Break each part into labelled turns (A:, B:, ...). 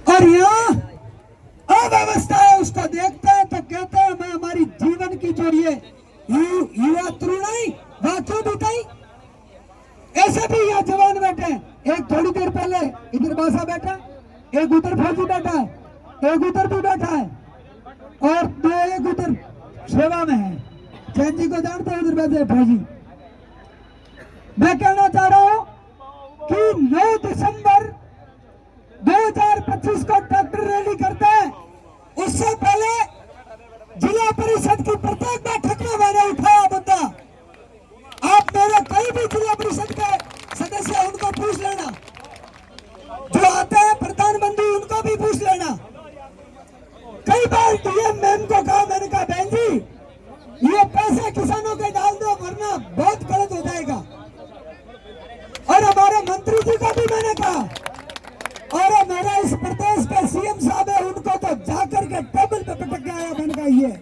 A: और यहाँ अव्यवस्था है उसको देखते हैं तो कहते हैं मैं हमारी जीवन की जो ये युवा तरुणाई वह क्यों बिताई। ऐसे भी यहाँ जवान बैठे, एक थोड़ी देर पहले इधर बासा बैठा, एक उधर फौजी बैठा है, एक उधर भी बैठा है और दो एक उधर सेवा में है। जैन जी को जानते हैं, उधर बैठे फौजी। मैं कहना चाह रहा हूं कि 9 दिसंबर 2025 को ट्रैक्टर रैली करते हैं, उससे पहले जिला परिषद की प्रत्येक बैठक में मैंने उठाया मुद्दा। आप मेरे कई भी जिला परिषद के सदस्य उनको पूछ लेना, जो आते हैं प्रधानमंत्री उनको भी पूछ लेना। कई बार डीएम मैम को कहा, मैंने कहा बहन जी ये पैसे किसानों के डाल दो वरना बहुत गलत हो जाएगा। और हमारे मंत्री जी को भी मैंने कहा, और मेरा इस प्रदेश के सीएम साहब है उनको तो जाकर के टेबल पे पटक के आया। मैंने कहा ये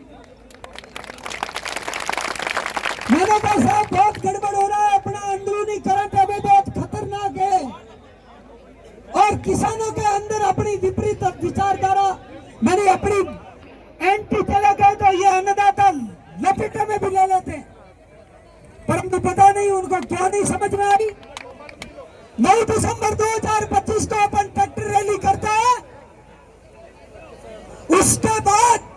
A: मैंने कहा साहब बहुत गड़बड़ हो रहा है, अपना अंदरूनी करंट अभी बहुत खतरनाक है और किसानों के अंदर अपनी विपरीत विचारधारा मैंने अपनी एंटी चले गए तो ये अन्नदाता लपेटे में भी ले लेते, परंतु पता नहीं उनको क्या नहीं समझ में आई। 9 दिसंबर 2025 को अपन ट्रैक्टर रैली करते हैं, उसके बाद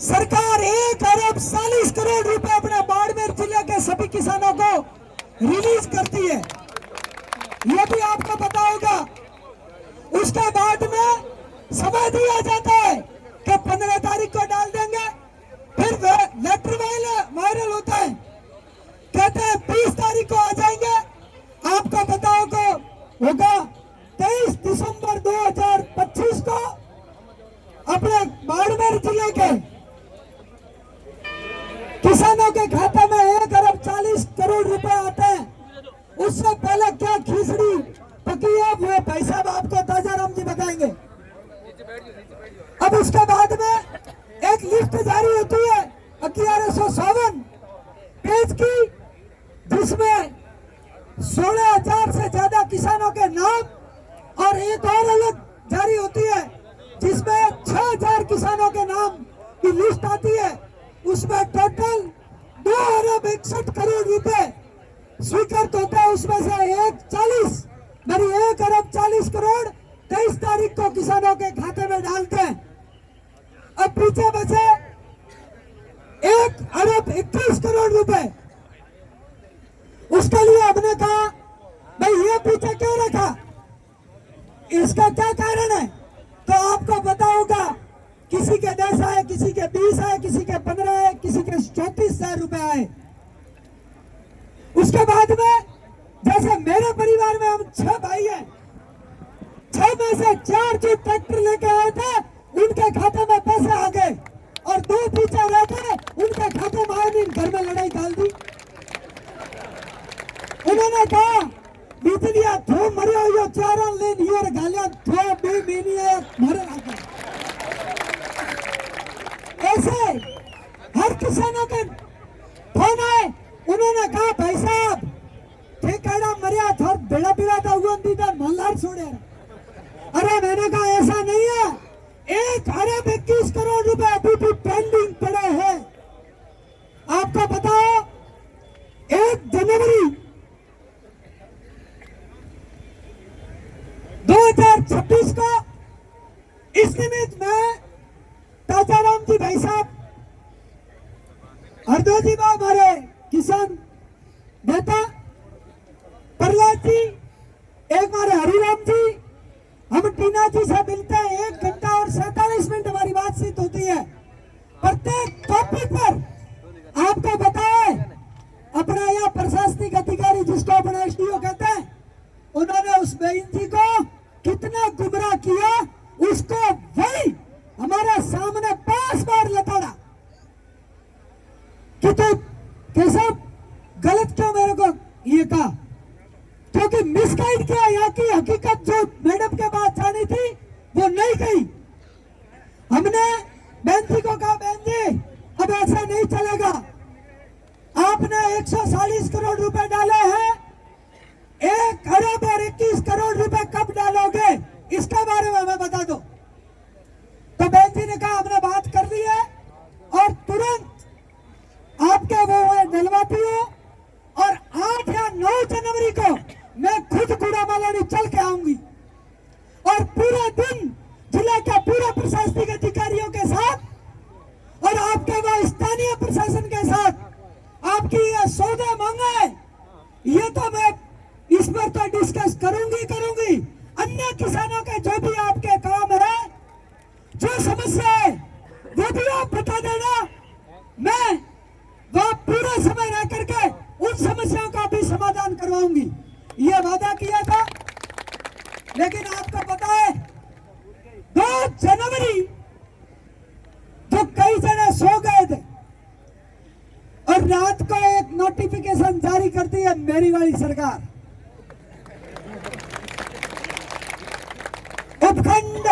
A: सरकार 1 अरब 40 करोड़ रुपए अपने बाड़मेर जिले के सभी किसानों को रिलीज करती है, यह भी आपको पता होगा। उसके बाद में समय दिया जाता है कि 15 तारीख को डाल देंगे, फिर लेटर वायरल होता है, कहते हैं 20 तारीख को आ जाएंगे। आपको पता होगा 23 दिसंबर 2025 को अपने बाड़मेर जिले के किसानों के खाते में 1 अरब 40 करोड़ रुपए आते हैं। उससे पहले क्या खिचड़ी पकी है वो भाई साहब आपको ताजाराम जी बताएंगे। अब उसके बाद में एक लिस्ट जारी होती है 1157 पेज की, जिसमें 16,000 से ज्यादा किसानों के नाम और एक और अलग जारी होती है जिसमें 6,000 किसानों के नाम की लिस्ट आती है। उसमें टोटल 2 अरब 61 करोड़ रुपए स्वीकृत होते हैं। उसमें से 1 अरब 40 करोड़ 23 तारीख को किसानों के खाते में डालते हैं। अब पीछे बचे 1 अरब 21 करोड़ रुपए। उसके लिए हमने कहा भाई ये पीछे क्यों रखा, इसका क्या कारण है। तो आपको पता होगा किसी के 10 आए, किसी के 20 आए, किसी के 15 आए, किसी के 34,000 रुपए आए। उसके बाद में जैसे मेरे परिवार में हम 6 भाई हैं, 6 में से 4 जो ट्रैक्टर लेके आए थे उनके खाते में पैसे आ गए और 2 पीछे रह गए, उनके खाते में आए दिन घर में लड़ाई डाल दी। उन्होंने कहा बिजलिया थो मरियो यो चारण लेन योर गालियां थो बे मेनिया मरे आगे। ऐसे हर किसानों के फोन आए, उन्होंने कहा भाई साहब ठेकाड़ा मरिया थोड़ा बेड़ा बिड़ा था हुआ दीदा मल्हार छोड़े। अरे मैंने कहा ऐसा नहीं है, 1 अरब 21 करोड़ रुपए अभी भी पेंडिंग पड़े हैं। आपको बताओ 1 जनवरी 2026 को इस निमित्त में ताजाराम जी भाई साहब हरदोजी बा हमारे किसान नेता प्रहलाद जी, एक हमारे हरिराम जी, हम टीना जी से मिलते हैं। 1 घंटा और 47 मिनट हमारी बातचीत होती है प्रत्येक टॉपिक पर। आपको बताए अपना यहाँ प्रशासनिक अधिकारी जिसको अपना एसडीओ कहते हैं, उन्होंने उस बहन जी को कितना गुमराह किया, उसको वही हमारे सामने 5 बार लताड़ा कि तो कैसा गलत क्यों मेरे को ये कहा, क्योंकि मिसगाइड किया। यहाँ की हकीकत जो मैडम के पास जानी थी वो नहीं गई। हमने बहन जी को कहा बहन जी अब ऐसा नहीं चलेगा, आपने 140 करोड़ रुपए डाले हैं, 1 अरब और 21 करोड़ रुपए कब डालोगे। दिन जिला के पूरा प्रशासनिक अधिकारियों के साथ और आपके वह स्थानीय प्रशासन के साथ आपकी ये सौदे मांगे, ये तो मैं इस पर तो डिस्कस करूंगी। अन्य किसानों के जो भी आपके काम है, जो समस्या है, वो भी आप बता देना। मैं वह पूरा समय रह करके उन समस्याओं का भी समाधान करवाऊंगी, ये वादा किया था। लेकिन आपको पता है 2 जनवरी जो कई जने सो गए थे और रात को एक नोटिफिकेशन जारी करती है मेरी वाली सरकार, उपखंड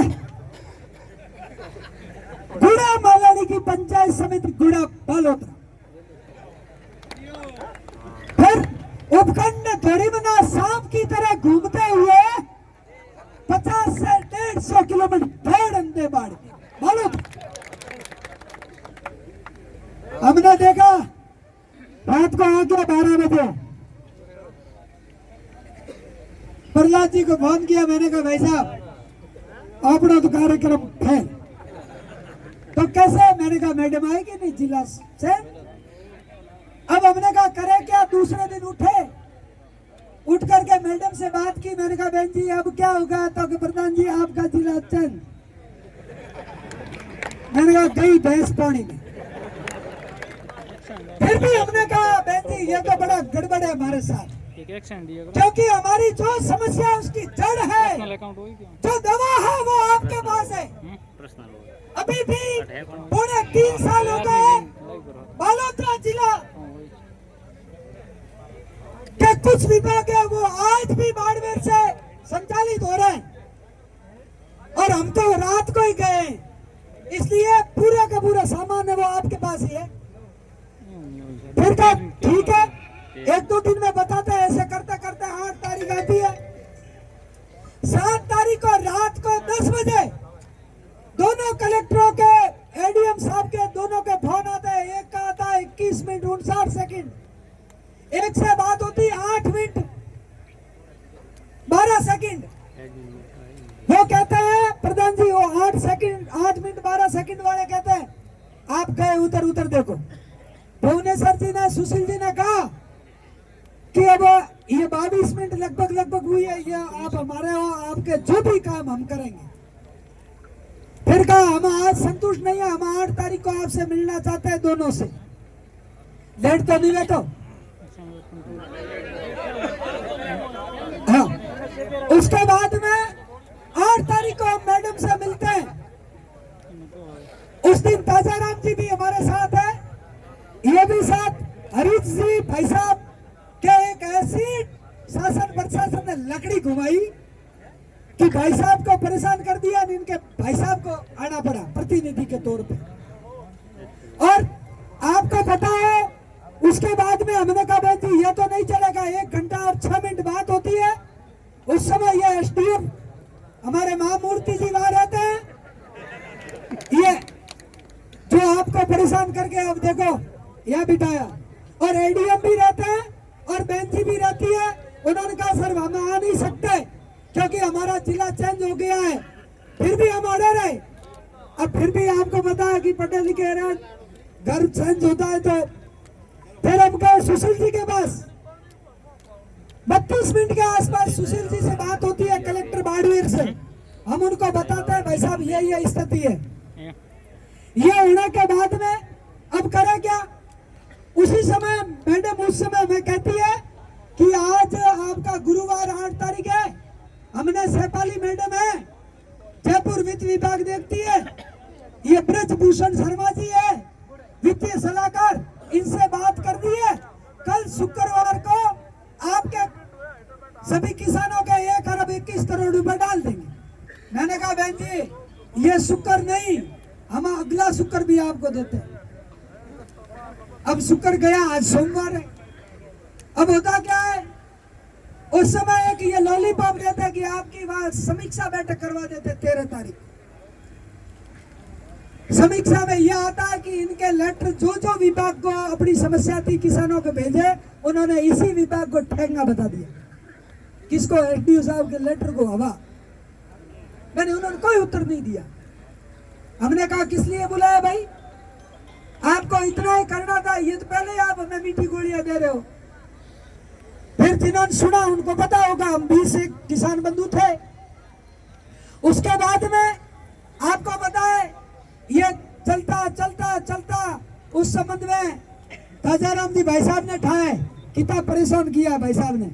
A: गुड़ा मालानी की पंचायत समिति गुड़ा बालोतरा, फिर उपखंड गरीबना सांप की तरह घूमते हुए 50 से 150 किलोमीटर भेड़ अंधे बाढ़ बालोतरा। हमने देखा रात को आ गया 12 बजे, प्रहलाद जी को फोन किया, मैंने कहा भाई साहब अपना तो कार्यक्रम है, तो कैसे? मैंने कहा मैडम आएगी नहीं जिला से। अब हमने कहा करे क्या, दूसरे दिन उठ करके मैडम से बात की। मैंने कहा बहन जी अब क्या होगा? तो कि प्रधान जी आपका जिला चंद। मैंने कहा गई भैंस पानी में। फिर भी हमने कहा बहन जी ये तो बड़ा गड़बड़ है हमारे साथ, क्योंकि हमारी जो समस्या है उसकी जड़ है, जो दवा है वो आपके पास है। अभी भी 3.5 साल हो गए बालोतरा जिला के कुछ विभाग है वो आज भी बाड़मेर से संचालित हो रहे हैं, और हम तो रात को ही गए, इसलिए पूरा का पूरा सामान है वो आपके पास ही है। फिर तो ठीक है, 1-2 दिन में बताते हैं, ऐसे करते करते 8 तारीख आती है। 7 तारीख को रात को 10 बजे दोनों कलेक्टरों के, एडीएम साहब के दोनों के फोन आते हैं। एक का आता है 21 मिनट 59 सेकंड, एक से बात होती है 8 मिनट 12 सेकंड। वो कहते हैं प्रधान जी वो 8 मिनट 12 सेकंड वाले कहते हैं आप गए उधर देखो। भुवनेश्वर जी ने, सुशील जी ने कहा कि अब ये 22 मिनट लगभग हुई है, ये आप हमारे हो, आपके जो भी काम हम करेंगे। फिर कहा हम आज संतुष्ट नहीं है, हम 8 तारीख को आपसे मिलना चाहते हैं दोनों से। लेट तो नहीं है तो हाँ। उसके बाद में 8 तारीख को हम मैडम से मिलते हैं। उस दिन ताजाराम जी भी हमारे साथ है, ये भी साथ, हरीश जी भाई साहब के एक ऐसी शासन प्रशासन ने लकड़ी घुमाई कि भाई साहब को परेशान कर दिया, इनके भाई साहब को आना पड़ा प्रतिनिधि के तौर पे। और आपको पता है उसके बाद में हमने कहा बहन जी ये तो नहीं चलेगा, 1 घंटा और 6 मिनट बात होती है। उस समय ये एसडीएम हमारे महामूर्ति जी वहां रहते हैं, ये जो आपको परेशान करके अब देखो यह बिठाया, और एडीएम भी रहते हैं और बहन जी भी रहती है। उन्होंने कहा सर हम आ नहीं सकते क्योंकि हमारा जिला चेंज हो गया है, फिर भी हम ऑर्डर है। अब फिर भी आपको पता है कि पटेल जी कह रहे हैं घर चेंज होता है, तो फिर हम गए सुशील जी के पास। 32 मिनट के आसपास सुशील जी से बात होती है कलेक्टर बाड़मेर से। हम उनको बताते हैं भाई साहब ये स्थिति है। ये होने के बाद में अब करें क्या? उसी समय मैडम उस समय में कहती है कि आज आपका गुरुवार 8 तारीख है, हमने सैपाली मैडम है जयपुर वित्त विभाग देखती है, ये ब्रजभूषण शर्मा जी है वित्तीय सलाहकार, इनसे बात कर दी है। कल शुक्रवार को आपके सभी किसानों के 1 अरब 21 करोड़ रुपए डाल देंगे। मैंने कहा बहन जी ये शुक्र नहीं, हम अगला शुक्र भी आपको देते हैं। अब शुक्र गया, आज सोमवार है। अब होता क्या है, उस समय एक ये लॉलीपॉप देते कि आपकी वहां समीक्षा बैठक करवा देते 13 तारीख। समीक्षा में यह आता है कि इनके लेटर जो विभाग को अपनी समस्या थी किसानों को भेजे, उन्होंने इसी विभाग को ठेंगा बता दिया। किसको? एसडीओ साहब के लेटर को हवा। मैंने उन्होंने कोई उत्तर नहीं दिया। हमने कहा किस लिए बुलाया भाई, आपको इतना ही करना था, ये तो पहले आप हमें मीठी गोलियां दे रहे हो। फिर जिन्होंने सुना उनको पता होगा, हम 20 किसान बंधु थे। उसके बाद में आपको पता है ये चलता चलता चलता उस संबंध में ताजाराम जी भाई साहब ने ठाए, कितना परेशान किया भाई साहब ने,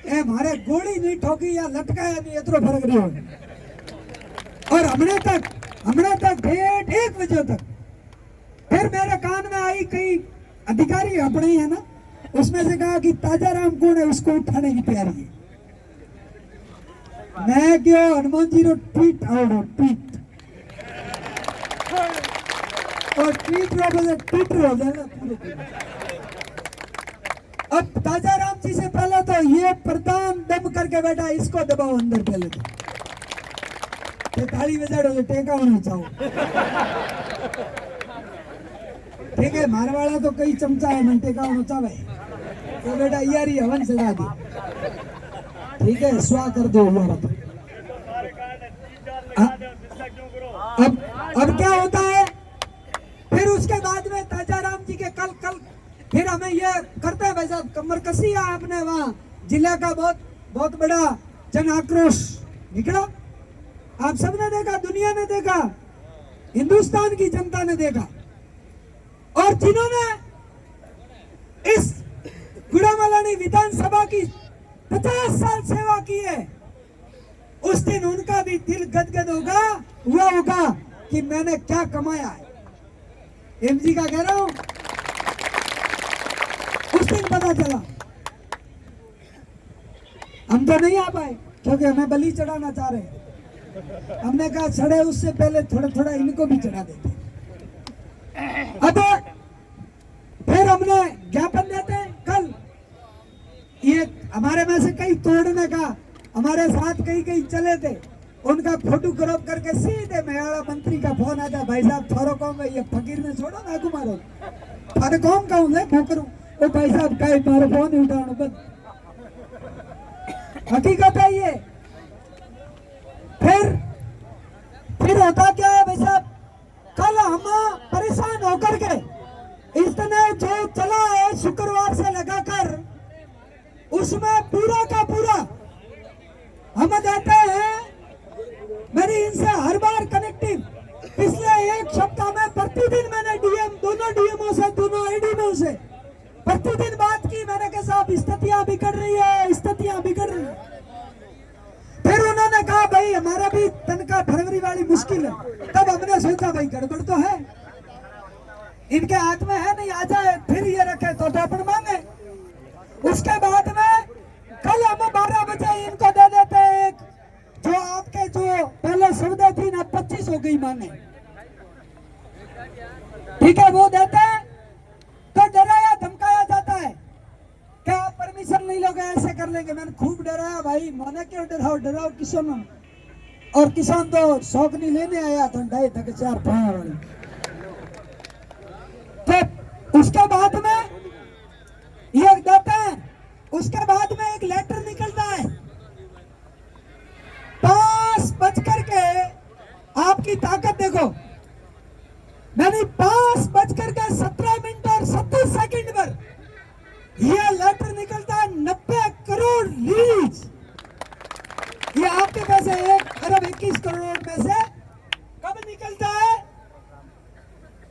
A: ए मारे गोली नहीं ठोकी या लटकाया नहीं, इतना फर्क नहीं हो। और हमने तक डेढ़ 1 बजे तक फिर मेरे कान में आई, कई अधिकारी अपने ही है ना, उसमें से कहा कि ताजाराम कौन है, उसको उठाने की तैयारी है। मैं क्यों हनुमान जी रो ट्वीट आओ ट्वीट और ट्वीट रो बजे ट्विटर हो जाएगा पूरे। अब ताजाराम जी से पहले तो ये प्रधान दम करके बैठा, इसको दबाओ अंदर पहले तो ताली बजाड़ो टेका होना चाहो। ठीक है, मारवाड़ा तो कई चमचा है, मैं टेका होना चाहे तो बेटा यारी हवन चढ़ा दी। ठीक है, स्वा कर दो हमारा तो। अब क्या होता है फिर उसके बाद में ताजाराम जी के कल फिर हमें ये करते हैं भाई साहब, कमर कसी है आपने, वहाँ जिला का बहुत बड़ा जन आक्रोश निकला। आप सबने देखा, दुनिया ने देखा, हिंदुस्तान की जनता ने देखा। और जिन्होंने इस गुड़ामालानी विधानसभा की 50 साल सेवा की है, उस दिन उनका भी दिल गदगद हुआ होगा कि मैंने क्या कमाया है। एमजी का कह रहा हूं, उस दिन पता चला। हम तो नहीं आ पाए क्योंकि हमें बलि चढ़ाना चाह रहे हैं। हमने कहा चढ़े उससे पहले थोड़ा थोड़ा इनको भी चढ़ा देते। अब फिर हमने ज्ञापन देते हैं। कल ये हमारे में से कई तोड़ने का, हमारे साथ कई चले थे, उनका फोटो क्रॉप करके सीधे मेवाड़ा मंत्री का फोन आता, भाई साहब थारो कौन ये फकीर ने छोड़ो ना मारो, थारे कौन कहूँ मैं करूँ, ओ भाई साहब कई मारो फोन ही उठाओ बस। हकीकत है ये। फिर होता क्या है भाई साहब, कल हम परेशान होकर के इसने जो चला है शुक्रवार से लगाकर, उसमें पूरा का पूरा हम देते हैं। मेरी इनसे हर बार कनेक्टिव पिछले 1 सप्ताह में प्रतिदिन मैंने दोनों डीएमओ से, दोनों एडीएमओ से प्रतिदिन बात की। मैंने कहा साहब स्थितियां बिगड़ रही है, स्थितियां बिगड़ रही है। फिर उन्होंने कहा भाई हमारा भी तनख्वाह फरवरी वाली मुश्किल है। तब हमने सोचा भाई गड़बड़ तो है, इनके हाथ में है नहीं, आ जाए फिर ये रखे तो अपन मांगे। उसके बाद में कल हम 12 बजे इनको दे देते हैं एक, जो आपके जो पहले सुविधा थी ना 25 हो गई मांगे, ठीक है, वो देते हैं। तो डराया धमकाया जाता है क्या आप परमिशन नहीं लोगे, ऐसे कर लेंगे। मैंने खूब डराया भाई, माने क्यों डराओ किसान, और किसान तो शौक नहीं लेने आया था, 2.5 4 पाया वाली। तो उसके बाद में ये देते हैं। उसके बाद में एक लेटर निकलता है 5 बजकर के, आपकी ताकत देखो, मैंने 5 बजकर के 17 मिनट और 37 सेकंड पर यह लेटर निकलता है 90 करोड़ लीज। ये आपके पैसे 1 अरब 21 करोड़ में से कब निकलता है?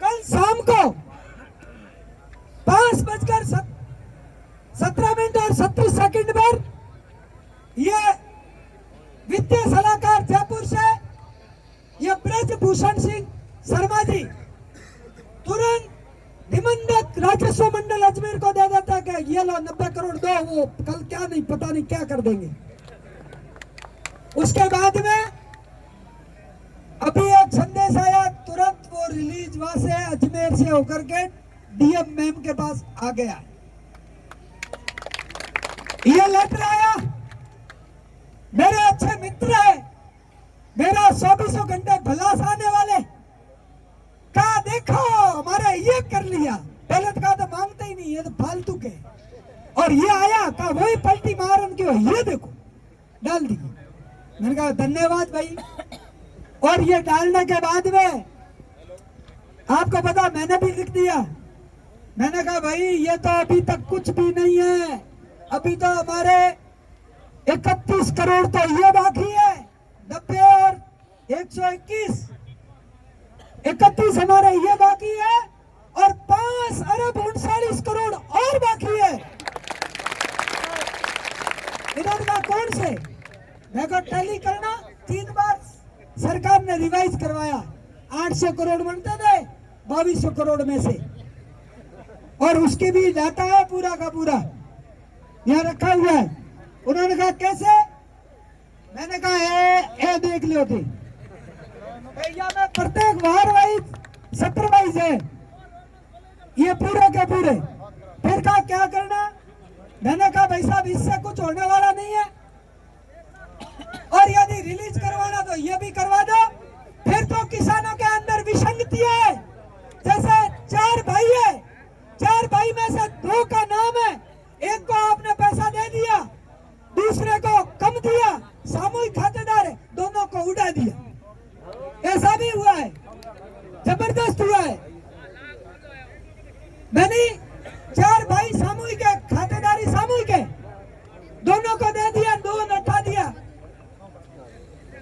A: कल शाम को 5 बजकर 17 मिनट और 37 सेकंड पर यह वित्तीय सलाहकार जयपुर से यह ब्रजभूषण सिंह शर्मा जी तुरंत निबंधक राजस्व मंडल अजमेर को दे देता है कि ये लो 90 करोड़ दो, वो कल क्या नहीं पता नहीं क्या कर देंगे। उसके बाद में अभी एक संदेश आया, तुरंत वो रिलीज वहां से अजमेर से होकर के डीएम मैम के पास आ गया। ये लेटर आया, मेरे अच्छे मित्र है, मेरा 24 घंटे भलास आने वाले, कहा देखो हमारे ये कर लिया। पहले तो कहा तो मांगते ही नहीं, ये तो फालतू के। और ये आया, कहा वही पलटी मार उनकी, ये देखो डाल दी। मैंने कहा धन्यवाद भाई, और ये डालने के बाद में आपको पता मैंने भी लिख दिया, मैंने कहा भाई ये तो अभी तक कुछ भी नहीं है, अभी तो हमारे 31 करोड़ तो ये बाकी है, 90 और 121, 31 हमारे ये बाकी है और 5 अरब 39 करोड़ और बाकी है। इन्होंने कहा कौन से, मैं को टैली करना, 3 बार सरकार ने रिवाइज करवाया, 800 करोड़ बनते थे 2200 करोड़ में से, और उसके भी डाटा है पूरा का पूरा यहाँ रखा हुआ है। उन्होंने कहा कैसे, मैंने कहा ए देख लियो थी भैया, में प्रत्येक वार वाइज सप्टरवाइज है ये पूरे के पूरे। फिर कहा क्या करना, मैंने कहा भाई साहब इससे कुछ होने वाला नहीं है, और यदि रिलीज करवाना तो ये भी करवा दो। फिर तो किसानों के अंदर विसंगति है, जैसे 4 भाई है, 4 भाई में से 2 का नाम है, एक को आपने पैसा दे दिया, दूसरे को कम दिया, सामूहिक खातेदार है, दोनों को उड़ा दिया, ऐसा भी हुआ है, जबरदस्त हुआ है। मैंने 4 भाई सामूहिक है, खातेदारी सामूहिक है, दोनों को दे दिया, 2 हटा दिया,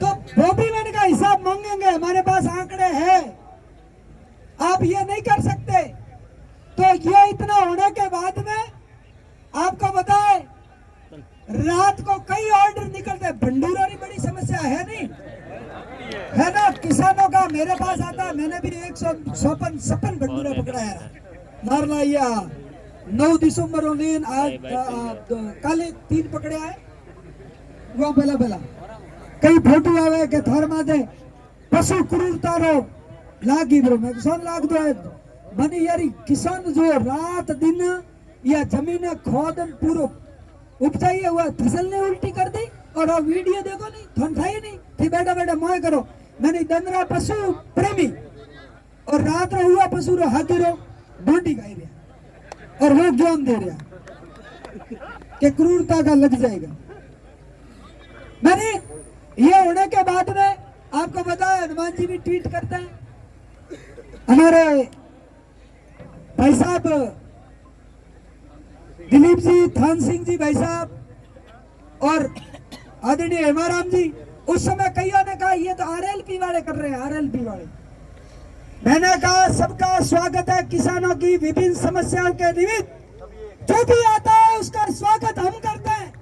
A: तो वो भी मैंने कहा हिसाब मांगेंगे, हमारे पास आंकड़े हैं, आप ये नहीं कर सकते। तो ये इतना होने के बाद में आपको बताए रात को कई ऑर्डर निकलते, भंडूरा की बड़ी समस्या है नहीं है ना किसानों का, मेरे पास आता, मैंने भी 156 भंडूरा पकड़ाया मारना, या 9 दिसंबर दिन कल 3 पकड़े आए, वो पहला कई फोटो आवे के थार माथे पशु क्रूरता रो लागी ब्रो, मैं किसान लाग दो मनी यारी, किसान जो रात दिन या जमीन खोदन पूरो उपजाइए हुआ फसल ने उल्टी कर दी, और वो वीडियो देखो नहीं थन खाई नहीं थी, बैठा बैठा मोह करो, मैंने दंदरा पशु प्रेमी, और रात रो हुआ पशु रो हाथी रो ढूंढी खाई रहा, और वो ज्ञान दे रहा कि क्रूरता का लग जाएगा। मैंने ये होने के बाद में आपको बताया, हनुमान जी भी ट्वीट करते हैं, हमारे भाई साहब दिलीप जी, थान सिंह जी भाई साहब और आदरणीय हेमाराम जी, उस समय कईयों ने कहा ये तो आरएलपी वाले कर रहे हैं, आरएलपी वाले। मैंने कहा सबका स्वागत है, किसानों की विभिन्न समस्याओं के निमित्त जो भी आता है उसका स्वागत हम करते हैं,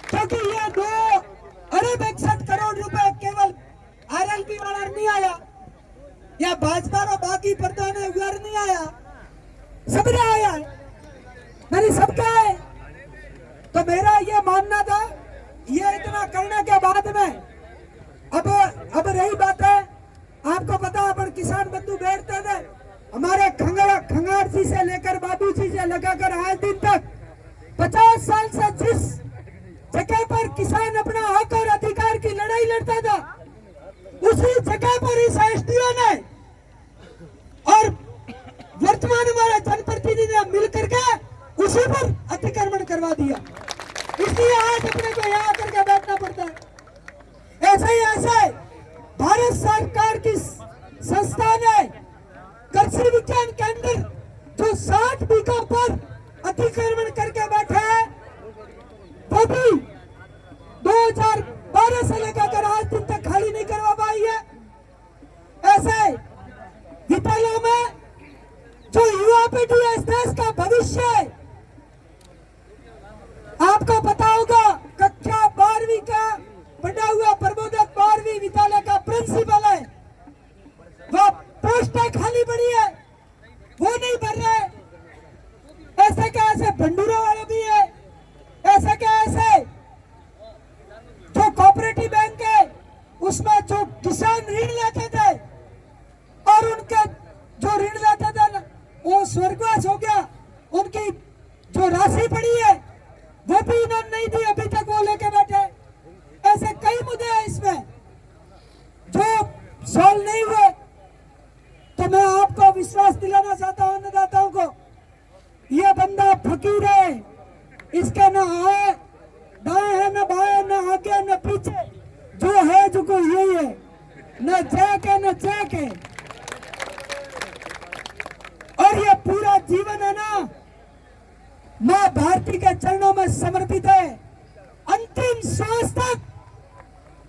A: क्योंकि ये 2 अरब 61 करोड़ रुपए केवल आरएलपी वाला नहीं आया, या भाजपा और बाकी प्रधान नहीं आया, सबने आया है, मेरी सबका है। तो मेरा ये मानना था, ये इतना करने के बाद में अब रही बात है, आपको पता है अपन किसान बंधु बैठते थे, हमारे खंगार जी से लेकर बाबू जी से लगाकर आज दिन तक 50 साल से जिस जगह पर किसान अपना हक और अधिकार की लड़ाई लड़ता था, उसी जगह पर इस एसडीओ ने और वर्तमान हमारे जनप्रतिनिधि ने मिलकर के उसी पर अतिक्रमण करवा दिया, इसलिए आज अपने को यहाँ करके बैठना पड़ता है। ऐसे भारत सरकार की संस्था ने कृषि विज्ञान केंद्र जो 60 बीघा पर अतिक्रमण करके बैठे हैं, वो भी 2012 से लेकर आज दिन तक खाली नहीं करवा पाई है। ऐसे विद्यालयों में जो युवा पीढ़ी है, इस देश का भविष्य है, आपको पता होगा कक्षा 12वीं का बना हुआ प्रबोधक 12वीं विद्यालय का प्रिंसिपल है, वो पोस्टें खाली पड़ी है, वो नहीं भर रहे। ऐसे क्या ऐसे भंडूरा वाले भी है, ऐसे क्या ऐसे जो कोऑपरेटिव बैंक है उसमें जो किसान ऋण लेते थे और उनके जो ऋण लेते थे ना, वो स्वर्गवास हो गया, उनकी जो राशि पड़ी है वो भी इन्होंने नहीं दी, अभी तक वो लेके बैठे। ऐसे कई मुद्दे हैं इसमें जो सॉल्व नहीं हुए। तो मैं आपको विश्वास दिलाना चाहता हूं अन्नदाताओं को, ये बंदा फकीर है, इसके न आए दाएं है, न बाएं, न आगे न पीछे, स्टेज को यही है, न जाके न जाके। और ये पूरा जीवन है ना मां भारती के चरणों में समर्पित है। अंतिम श्वास तक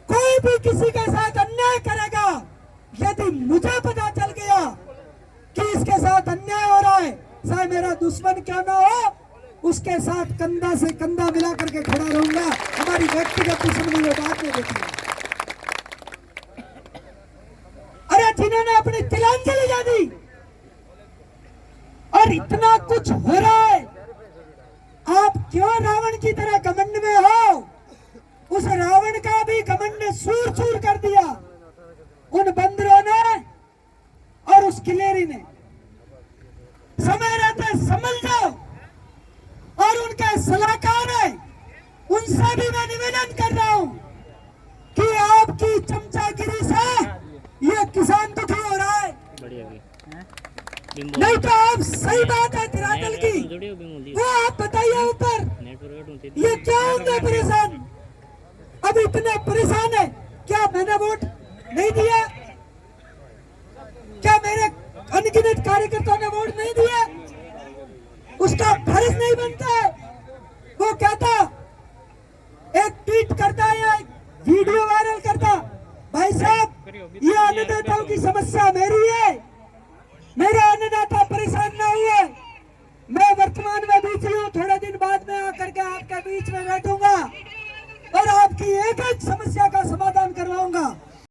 A: कोई भी किसी के साथ अन्याय करेगा, यदि मुझे पता चल गया कि इसके साथ अन्याय हो रहा है, चाहे मेरा दुश्मन क्यों ना हो, उसके साथ कंधा से कंधा मिला करके खड़ा रहूंगा। हमारी व्यक्तिगत दुश्मनी ये बात नहीं देखी। अरे जिन्होंने अपनी तिलांजलि जा दी और इतना कुछ हो रहा है, आप क्यों रावण की तरह घमंड में हो? उस रावण का भी घमंड ने सूर सूर कर दिया, उन बंदरों ने और उस किलेरी ने। समय रहते समझ जाओ। और उनके सलाहकार है, उनसे भी मैं निवेदन कर रहा हूं कि आपकी चमचागिरी से ये किसान दुखी हो रहा है। नहीं तो आप सही बात है धरातल की, वो आप बताइए ऊपर ये क्या होंगे परेशान? अब इतने परेशान है, क्या मैंने वोट नहीं दिया? क्या मेरे अनगिनत कार्यकर्ताओं ने वोट नहीं दिया? उसका फर्ज नहीं बनता है? वो कहता, एक ट्वीट करता है या वीडियो वायरल करता, भाई साहब ये अन्नदाताओं की समस्या मेरी है, मेरे अन्नदाता परेशान ना हुए, मैं वर्तमान में बिजी हूँ, थोड़े दिन बाद में आकर के आपके बीच में बैठूंगा और आपकी एक एक समस्या का समाधान